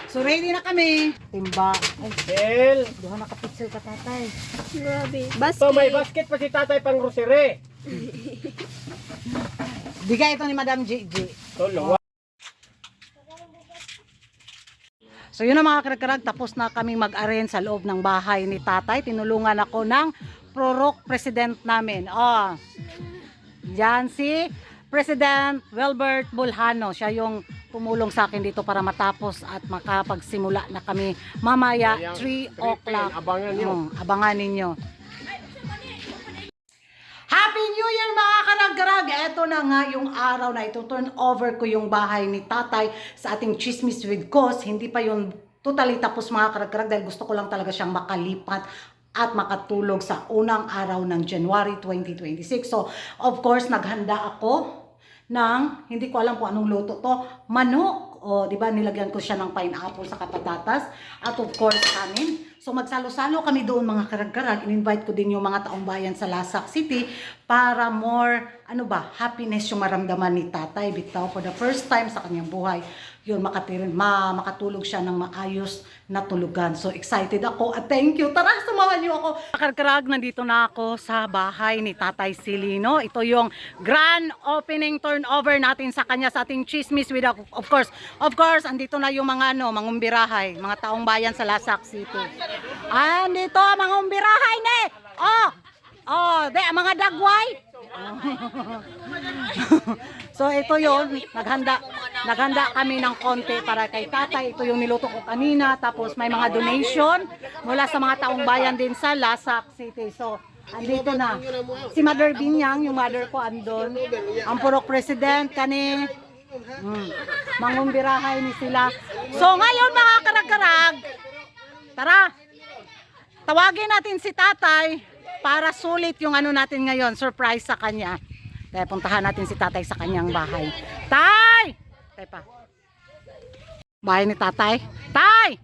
So ready na kami. Timba. Ay, Bel. duha na kapitsil ka tatay. Grabe. So may basket pa si tatay pang grocery. Bigay ito ni Madam Gigi. Tolo. So yun na mga karag-karag, tapos na kami mag-arrange sa loob ng bahay ni tatay. Tinulungan ako ng prorok president namin. Yan si President Wilbert Bulhano. Siya yung tumulong sa akin dito para matapos at makapagsimula na kami mamaya 3 o'clock. Abangan nyo. Abangan ninyo. Happy New Year mga karag-karag! Ito na nga yung araw na ito. Turn over ko yung bahay ni tatay sa ating Chismis with Cos. Hindi pa yun totally tapos mga karag-karag dahil gusto ko lang talaga siyang makalipat at makatulog sa unang araw ng January 2026. So, of course, naghanda ako ng, hindi ko alam kung anong luto to, manok. O, di ba, nilagyan ko siya ng pineapple sa patatas. At of course, kanin. So, magsalo-salo kami doon mga karag-karag. In-invite ko din yung mga taong bayan sa Lasak City para more, happiness yung maramdaman ni tatay. Bitaw, for the first time sa kanyang buhay, yun, makatulog siya ng maayos na tulugan. So, excited ako at thank you. Tara, samahan niyo ako. Karag-karag, nandito na ako sa bahay ni Tatay Silino. Ito yung grand opening turnover natin sa kanya sa ating Chismis with, of course, andito na yung mga mangumbirahay, mga taong bayan sa Lasak City. Andito, mangumbirahay ni! Mga dagway! So ito yon, naghanda kami ng konti para kay tatay. Ito yung niluto ko kanina, tapos may mga donation mula sa mga taong bayan din sa Lasak City. So andito na si Mother Binyang, yung mother ko andon, ang purok president kani, mangumbirahay ni sila. So ngayon mga karag-karag, tara, tawagin natin si tatay para sulit yung natin ngayon, surprise sa kanya. Kaya puntahan natin si tatay sa kanyang bahay. Tay! Tay pa. Bahay ni tatay. Tay!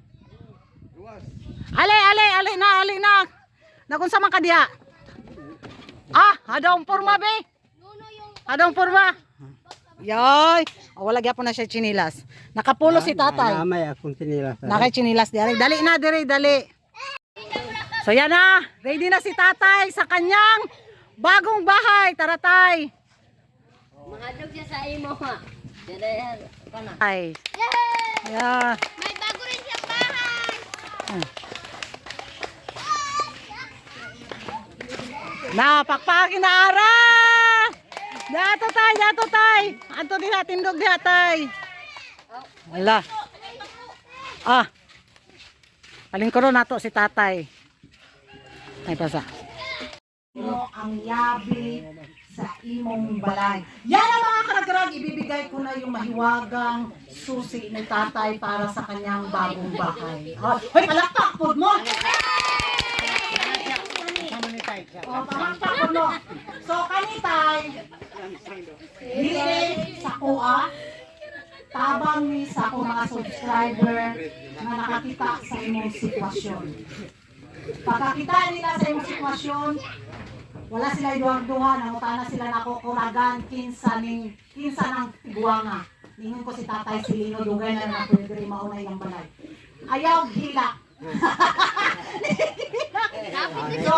Ali na. Nakunsa man ka diha? Hadong porma be? Hadong porma? Yoy! Wala gyapon na siya chinilas. Nakapulo si tatay. May akong chinilas. Nakay chinilas diri. Dali. So yan na. Ready na si tatay sa kanyang bagong bahay. Tara tay. Makadog siya sa imo ha. Ay. Yeah. May bago rin siyang bahay. Pakpakin na ara. Dato tay. Anto din natin dog diha tay. Wala. Palingkuro nato si tatay. Ay pasa. Ang yabi sa imong balay. Yan ang mga karag-karag, ibibigay ko na yung mahiwagang susi ni tatay para sa kanyang bagong bahay. Hoy, palakpak po mo! Palakpak po mo! So, kanitay, dili sa kuha, tabang ni sa akong mga subscriber na nakakita sa imong sitwasyon. Pagkakita nila sa imong sitwasyon, wala sila iduwang-duha, nangutana sila na kukuragan, kinsa ng tiguanga. Ningon ko si Tatay Silino, dugay na na pwede rin maunay ng balay. Ayaw hila. So,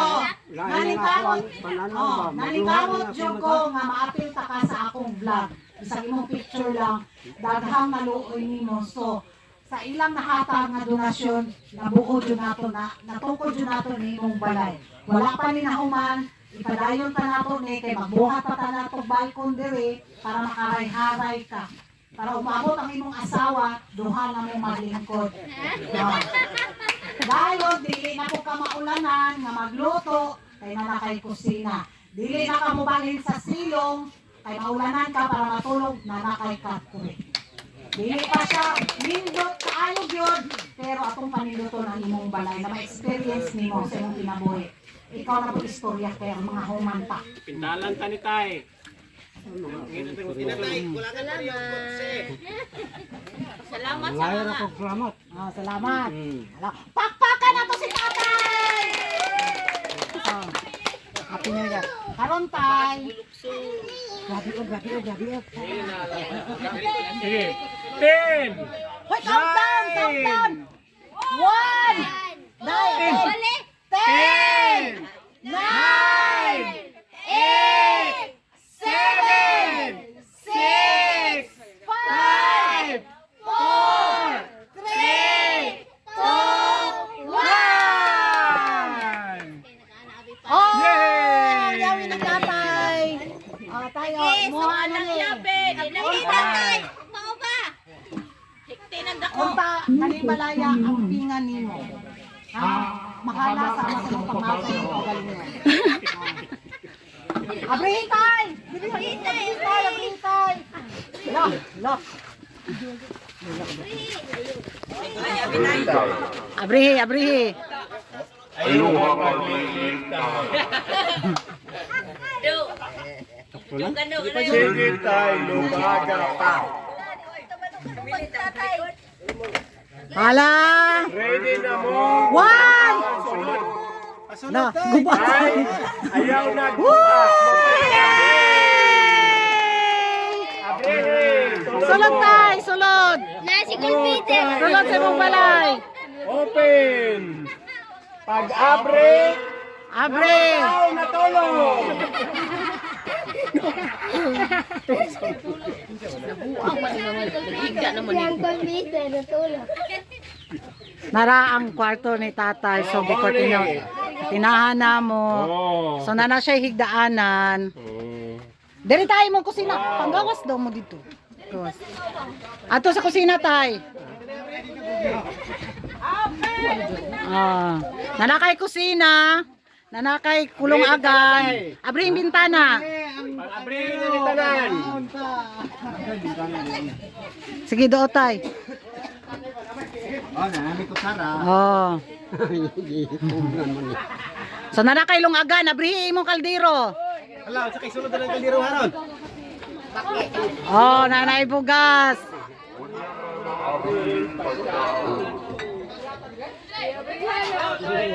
nalikamot dyan ko nga maapil ta ka sa akong vlog. Isang imong picture lang, daghang naluoy nimo. So, sa ilang nahatag nga donasyon, nabuo dyan nato na, natukod dyan nato ni imong balay. Wala pa ni nahuman, ipadayon pa nato ni kay magbuhat pa ta nato balkon diri para makaray-haray ka. Para umabot ang imong asawa, duha na mo maglingkod. Dahil dili na ko ka maulanan nga magluto kay na kay kusina. Dili na ka mobalhin sa silong kay maulanan ka para matulog na kay katuri. Dili pa siya nindot kaayo gyud pero atong paniluto ng imong balay na ma-experience nimo sa imong kinabuhi. Ikaw na po istorya kay ang mga human pa. Pintalan ta ni tay. Salamat sa mga. Salamat. Pakpakan na to si tatay! Happy New Year. Karon tay. Gabi. Sige. 10, Hoy, countdown! 1, 9, Uli. 10, 9, 8, 7, 6, 5, 4, 3, 2, 1! Oh! Yay! Yawi ng tatay! Tayo, muha na niya. Nakita tayo. Mao ba? Hikti ng dako. Unta, kanimalaya ang pinga nimo. Mahala sa ama sa mga pamasa ng pagaling mo. Abrihitay! Abrihitay! Lock! Abrihi! Sige tayo, lumaga pa. Hala! Ready na mo. One! Na, guba! Ay, ayaw na gupa. Sulod tay! Sulod! Na si Kulpiter. Sulod sa mong balay! Open. Pag-abre, Abre! tao na tulog. Yang Kulpiter natulog. Nara ang kwarto ni tatay. So, biko tinahan na mo. Oh. So, nana siya higdaanan. Dali tayo mong kusina. Panggawas daw mo dito. Gawas. Ato sa kusina tay. Nanakay kusina. Nanakay kulong agan. Abri yung bintana. Pag-abre na ni tanan. Sige do tay. Oh. So nanakay long agan. Abri imong kaldero. Hala, sa kaisunod na ng kaldero haron. Oh, nanay bugas.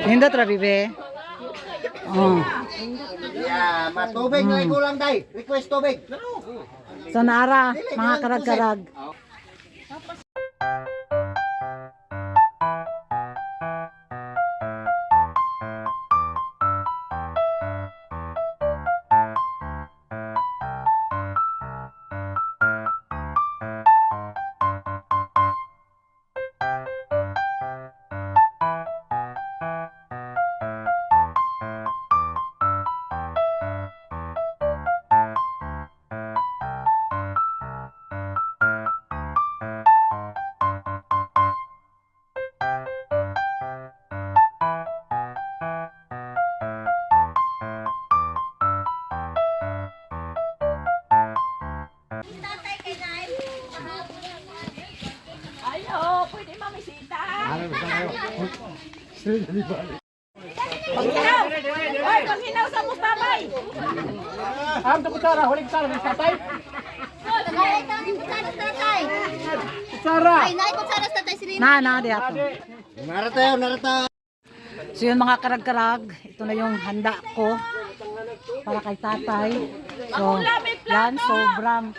Nindot ra bibe. Oh. Matubig na kulang day. Request tubig. So nara mga karag-karag. Tatay kay Nay. Am to kutsara, huling kutsara ng tatay. Tagay tayo kutsaras tatay. Kutsara. Ay, nay kutsaras tatay si Rina. Na di ato. Narata. So yun mga karag-karag, ito na yung handa ko para kay tatay. So yan, sobrang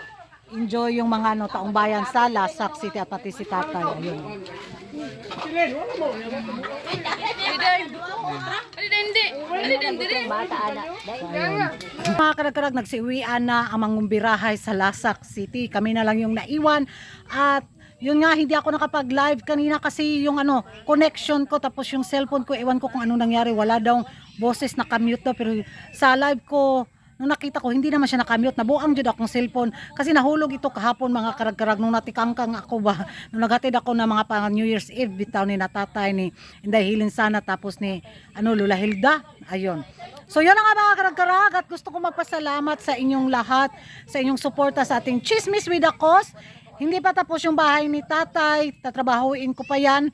enjoy yung mga taong bayan sa Lasak City at pati si tatay. Ayun. Mga karag-karag, nagsiuwian na ang mangumbirahay sa Lasak City. Kami na lang yung naiwan at yun nga, hindi ako nakapag-live kanina kasi yung connection ko tapos yung cellphone ko, ewan ko kung anong nangyari, wala daw boses na commute daw, pero sa live ko nung nakita ko hindi naman siya nakamute, nabuang jud akong cellphone kasi nahulog ito kahapon mga karag-karag nung natikangkang ako ba nung naghatid ako ng mga pang New Year's Eve bitaw ni natatay ni Inday Hilin Sana tapos ni Lula Hilda. Ayun. So yun ang mga karag-karag at gusto ko magpasalamat sa inyong lahat sa inyong suporta sa ating Chismis with a Cause. Hindi pa tapos yung bahay ni tatay, tatrabahuin ko pa yan.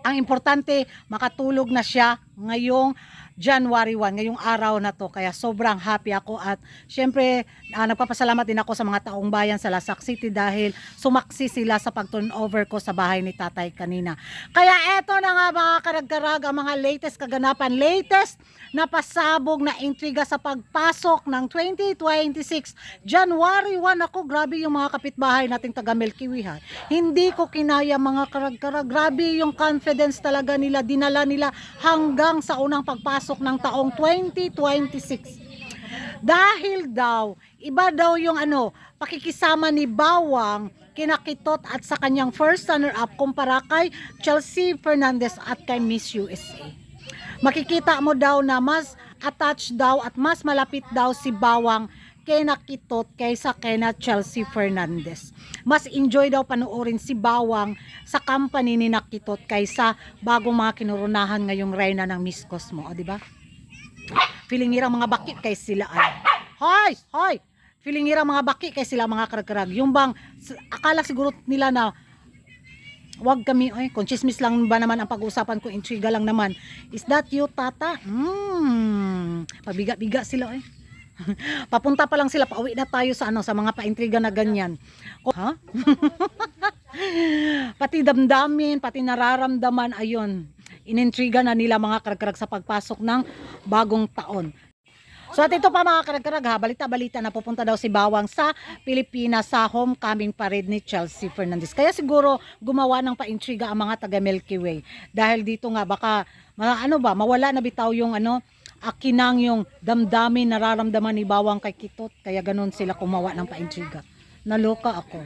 Ang importante, makatulog na siya ngayong January 1, ngayong araw na to. Kaya sobrang happy ako at syempre nagpapasalamat din ako sa mga taong bayan sa Lasak City dahil sumaksi sila sa pag-turnover ko sa bahay ni tatay kanina. Kaya eto na nga mga karagkarag ang mga latest kaganapan, latest na pasabog na intriga sa pagpasok ng 2026 January 1. Ako, grabe yung mga kapitbahay nating taga Milky Way, ha. Hindi ko kinaya mga karagkarag. Grabe yung confidence talaga nila, dinala nila hanggang sa unang pagpasok ng taong 2026. Dahil daw, iba daw yung pakikisama ni Bawang kinakitot at sa kanyang first runner-up kumpara kay Chelsea Fernandez at kay Miss USA. Makikita mo daw na mas attached daw at mas malapit daw si Bawang kay Nakitot kaysa kay na Chelsea Fernandez. Mas enjoy daw panoorin si Bawang sa company ni Nakitot kaysa bagong mga kinurunahan ngayong reyna ng Miss Cosmo, o di ba? Feeling irang mga baki kay sila ay. Hoy! Feeling irang mga baki kay sila mga karag-karag. Yung bang akala siguro nila na wag kami, kung chismis lang ba naman ang pag-uusapan ko, intriga lang naman. Is that you, tata? Pabiga-biga sila, Papunta pa lang sila, pauwi na tayo sa sa mga paintriga na ganyan. Ha? Pati damdamin, pati nararamdaman, ayun. Inintriga na nila mga karag-karag sa pagpasok ng bagong taon. So at ito pa mga karag-karag, balita-balita na pupunta daw si Bawang sa Pilipinas sa homecoming parade ni Chelsea Fernandez. Kaya siguro gumawa ng paintriga ang mga taga Milky Way. Dahil dito nga baka mawala na bitaw yung akinang yung damdamin nararamdaman ni Bawang kay Kitot. Kaya ganun sila gumawa ng paintriga. Naloka ako.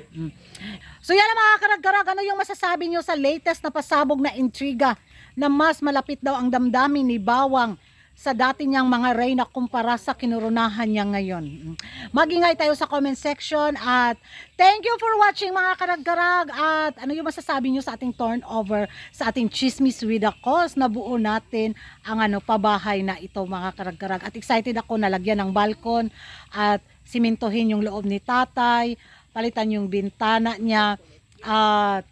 So yan ang mga karag-karag, ano yung masasabi nyo sa latest na pasabog na intriga na mas malapit daw ang damdamin ni Bawang sa dati niyang mga reyna kumpara sa kinurunahan niya ngayon. Magingay tayo sa comment section at thank you for watching mga karag-karag. At ano yung masasabi niyo sa ating turnover, sa ating chismis with a cause na buo natin ang pabahay na ito mga karag-karag. At excited ako na lagyan ng balkon at simintuhin yung loob ni tatay, palitan yung bintana niya at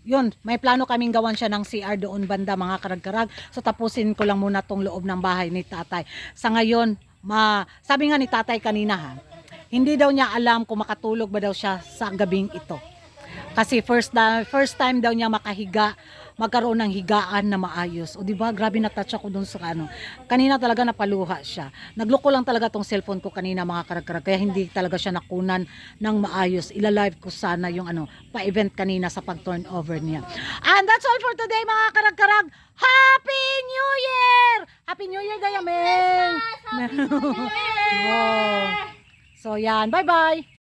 yun, may plano kaming gawan siya ng CR doon banda mga karag-karag. So tapusin ko lang muna tong loob ng bahay ni tatay. Sa ngayon, sabi nga ni tatay kanina hindi daw niya alam kung makatulog ba daw siya sa gabing ito. Kasi first time daw niya makahiga, magkaroon ng higaan na maayos. O diba, grabe na-touch ako dun sa kanina talaga napaluha siya. Nagloko lang talaga tong cellphone ko kanina mga karag-karag, kaya hindi talaga siya nakunan ng maayos. Ila-live ko sana yung pa-event kanina sa pag-turnover niya. And that's all for today mga karag-karag. Happy New Year! Happy New Year, Dayameng! Happy New Year! So yan, bye-bye!